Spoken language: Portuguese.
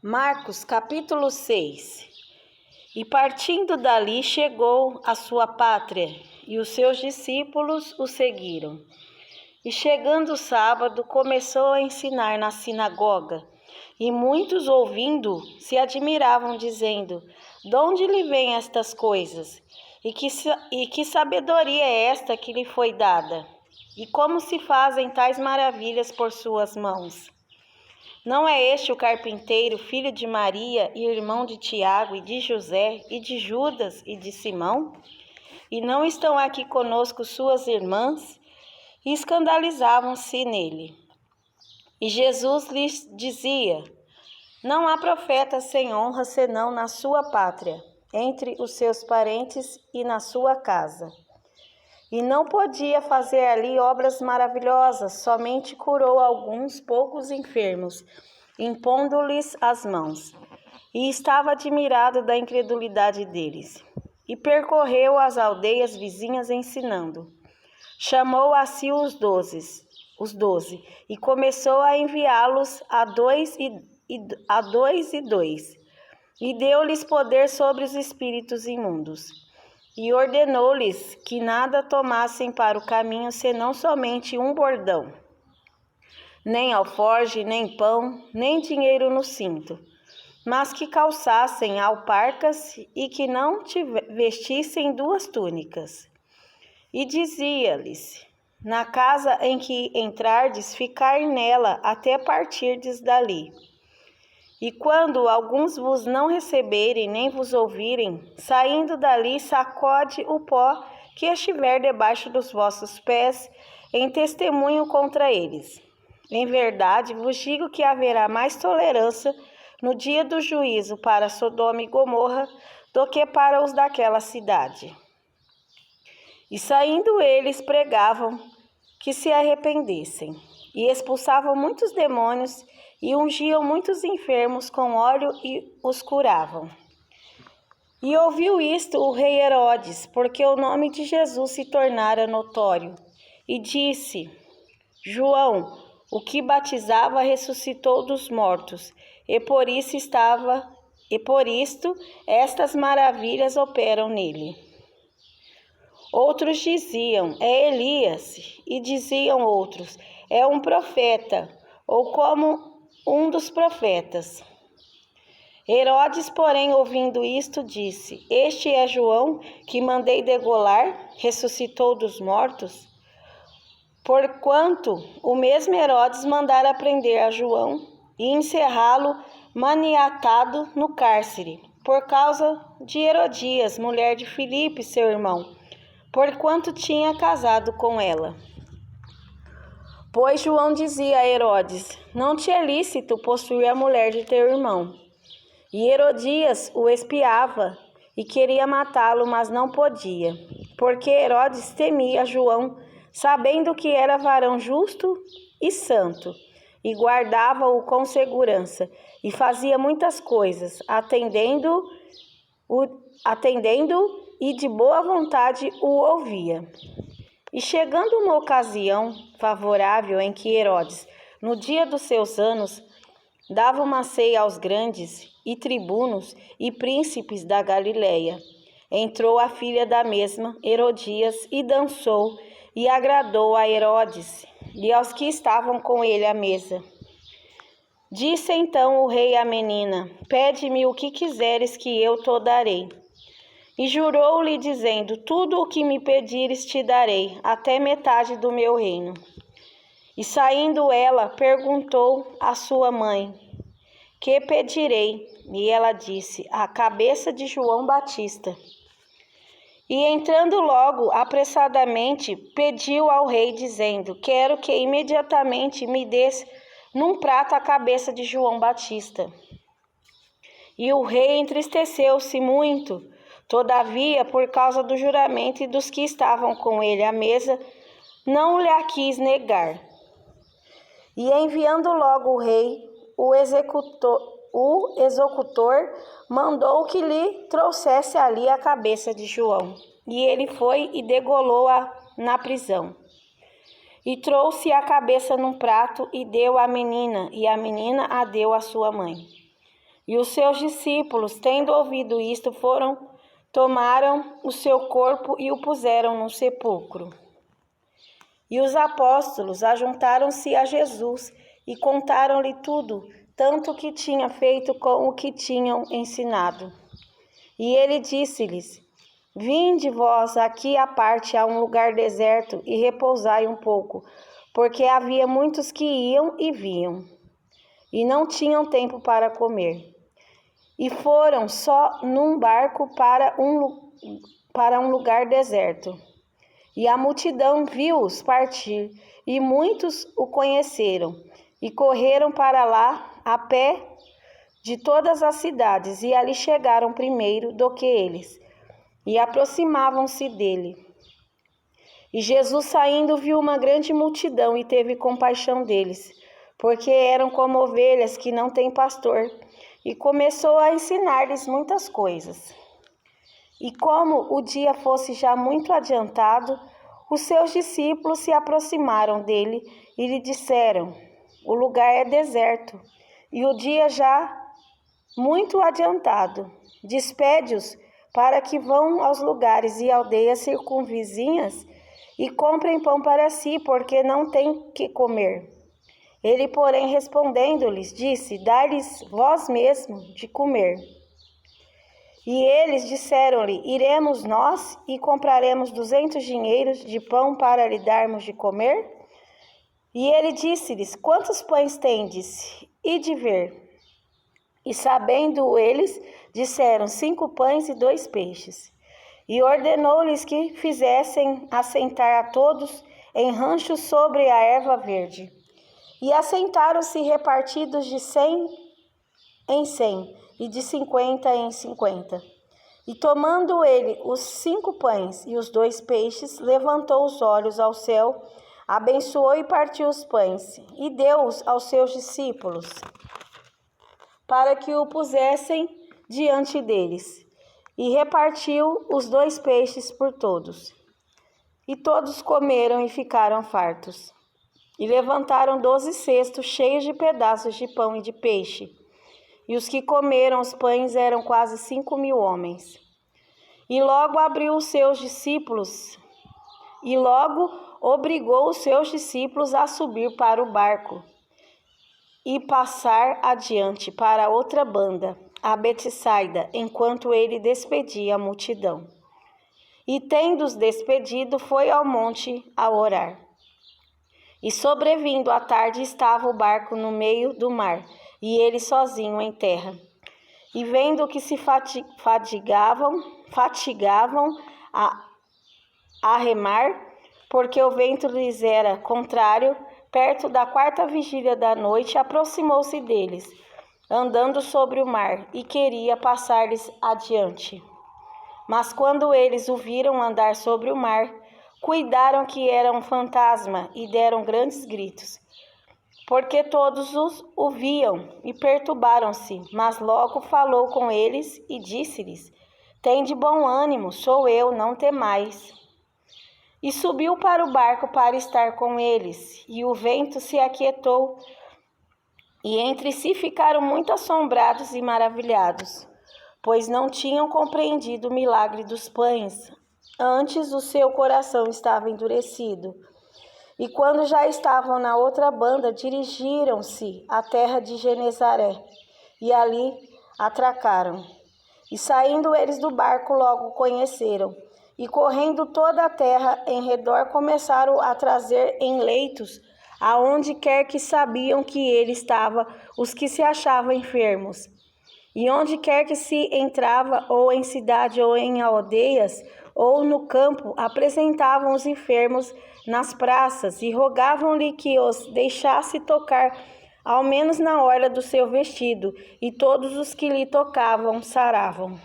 Marcos, capítulo 6. E partindo dali chegou à sua pátria, e os seus discípulos o seguiram. E chegando o sábado, começou a ensinar na sinagoga, e muitos ouvindo se admiravam, dizendo: de onde lhe vêm estas coisas? E que sabedoria é esta que lhe foi dada? E como se fazem tais maravilhas por suas mãos? Não é este o carpinteiro, filho de Maria e irmão de Tiago e de José e de Judas e de Simão? E não estão aqui conosco suas irmãs? E escandalizavam-se nele. E Jesus lhes dizia: não há profeta sem honra senão na sua pátria, entre os seus parentes e na sua casa. E não podia fazer ali obras maravilhosas, somente curou alguns poucos enfermos, impondo-lhes as mãos. E estava admirado da incredulidade deles. E percorreu as aldeias vizinhas ensinando. Chamou a si os doze, e começou a enviá-los a dois e dois, e deu-lhes poder sobre os espíritos imundos. E ordenou-lhes que nada tomassem para o caminho, senão somente um bordão, nem alforge, nem pão, nem dinheiro no cinto, mas que calçassem alparcas e que não vestissem 2 túnicas. E dizia-lhes: na casa em que entrardes, ficai nela até partirdes dali. E quando alguns vos não receberem, nem vos ouvirem, saindo dali, sacode o pó que estiver debaixo dos vossos pés, em testemunho contra eles. Em verdade, vos digo que haverá mais tolerância no dia do juízo para Sodoma e Gomorra do que para os daquela cidade. E saindo eles, pregavam que se arrependessem, e expulsavam muitos demônios, e ungiam muitos enfermos com óleo e os curavam. E ouviu isto o rei Herodes, porque o nome de Jesus se tornara notório, e disse: João, o que batizava, ressuscitou dos mortos, e por isto estas maravilhas operam nele. Outros diziam: é Elias, e diziam outros: é um profeta, ou como um dos profetas. Herodes, porém, ouvindo isto, disse: este é João, que mandei degolar, ressuscitou dos mortos? Porquanto o mesmo Herodes mandara prender a João e encerrá-lo maniatado no cárcere, por causa de Herodias, mulher de Filipe, seu irmão, porquanto tinha casado com ela. Pois João dizia a Herodes: não te é lícito possuir a mulher de teu irmão. E Herodias o espiava e queria matá-lo, mas não podia, porque Herodes temia João, sabendo que era varão justo e santo, e guardava-o com segurança, e fazia muitas coisas, atendendo e de boa vontade o ouvia. E chegando uma ocasião favorável em que Herodes, no dia dos seus anos, dava uma ceia aos grandes e tribunos e príncipes da Galileia, entrou a filha da mesma, Herodias, e dançou, e agradou a Herodes e aos que estavam com ele à mesa. Disse então o rei à menina: pede-me o que quiseres que eu te darei. E jurou-lhe, dizendo: tudo o que me pedires te darei, até metade do meu reino. E saindo ela, perguntou à sua mãe: que pedirei? E ela disse: a cabeça de João Batista. E entrando logo, apressadamente, pediu ao rei, dizendo: quero que imediatamente me des num prato a cabeça de João Batista. E o rei entristeceu-se muito. Todavia, por causa do juramento e dos que estavam com ele à mesa, não lhe a quis negar. E enviando logo o rei, o executor mandou que lhe trouxesse ali a cabeça de João. E ele foi e degolou-a na prisão. E trouxe a cabeça num prato e deu à menina, e a menina a deu à sua mãe. E os seus discípulos, tendo ouvido isto, tomaram o seu corpo e o puseram num sepulcro. E os apóstolos ajuntaram-se a Jesus e contaram-lhe tudo, tanto o que tinha feito como o que tinham ensinado. E ele disse-lhes: Vinde vós aqui à parte a um lugar deserto e repousai um pouco, porque havia muitos que iam e vinham, e não tinham tempo para comer. E foram só num barco para um lugar deserto. E a multidão viu-os partir, e muitos o conheceram, e correram para lá a pé de todas as cidades, e ali chegaram primeiro do que eles, e aproximavam-se dele. E Jesus, saindo, viu uma grande multidão e teve compaixão deles, porque eram como ovelhas que não têm pastor, e começou a ensinar-lhes muitas coisas. E como o dia fosse já muito adiantado, os seus discípulos se aproximaram dele e lhe disseram: O lugar é deserto, e o dia já muito adiantado. Despede-os para que vão aos lugares e aldeias circunvizinhas e comprem pão para si, porque não têm que comer. Ele, porém, respondendo-lhes, disse: Dai-lhes vós mesmos de comer. E eles disseram-lhe: Iremos nós e compraremos 200 dinheiros de pão para lhe darmos de comer? E ele disse-lhes: Quantos pães tendes? Ide ver. E sabendo eles, disseram: 5 pães e 2 peixes. E ordenou-lhes que fizessem assentar a todos em ranchos sobre a erva verde. E assentaram-se repartidos de 100 em 100 e de 50 em 50. E tomando ele os 5 pães e os 2 peixes, levantou os olhos ao céu, abençoou e partiu os pães, e deu-os aos seus discípulos, para que o pusessem diante deles. E repartiu os 2 peixes por todos. E todos comeram e ficaram fartos. E levantaram 12 cestos cheios de pedaços de pão e de peixe. E os que comeram os pães eram quase 5.000 homens. E logo obrigou os seus discípulos a subir para o barco e passar adiante para outra banda, a Betsaida, enquanto ele despedia a multidão. E tendo-os despedido, foi ao monte a orar. E sobrevindo a tarde, estava o barco no meio do mar, e ele sozinho em terra. E vendo que se fatigavam a remar, porque o vento lhes era contrário, perto da 4ª vigília da noite, aproximou-se deles, andando sobre o mar, e queria passar-lhes adiante. Mas quando eles o viram andar sobre o mar, cuidaram que era um fantasma e deram grandes gritos, porque todos o viam e perturbaram-se. Mas logo falou com eles e disse-lhes: Tende bom ânimo, sou eu, não temais. E subiu para o barco para estar com eles, e o vento se aquietou, e entre si ficaram muito assombrados e maravilhados, pois não tinham compreendido o milagre dos pães. Antes o seu coração estava endurecido. E quando já estavam na outra banda, dirigiram-se à terra de Genezaré, e ali atracaram. E saindo eles do barco, logo o conheceram, e correndo toda a terra em redor, começaram a trazer em leitos, aonde quer que sabiam que ele estava, os que se achavam enfermos. E onde quer que se entrava, ou em cidade, ou em aldeias, ou no campo, apresentavam os enfermos nas praças, e rogavam-lhe que os deixasse tocar, ao menos na orla do seu vestido, e todos os que lhe tocavam saravam.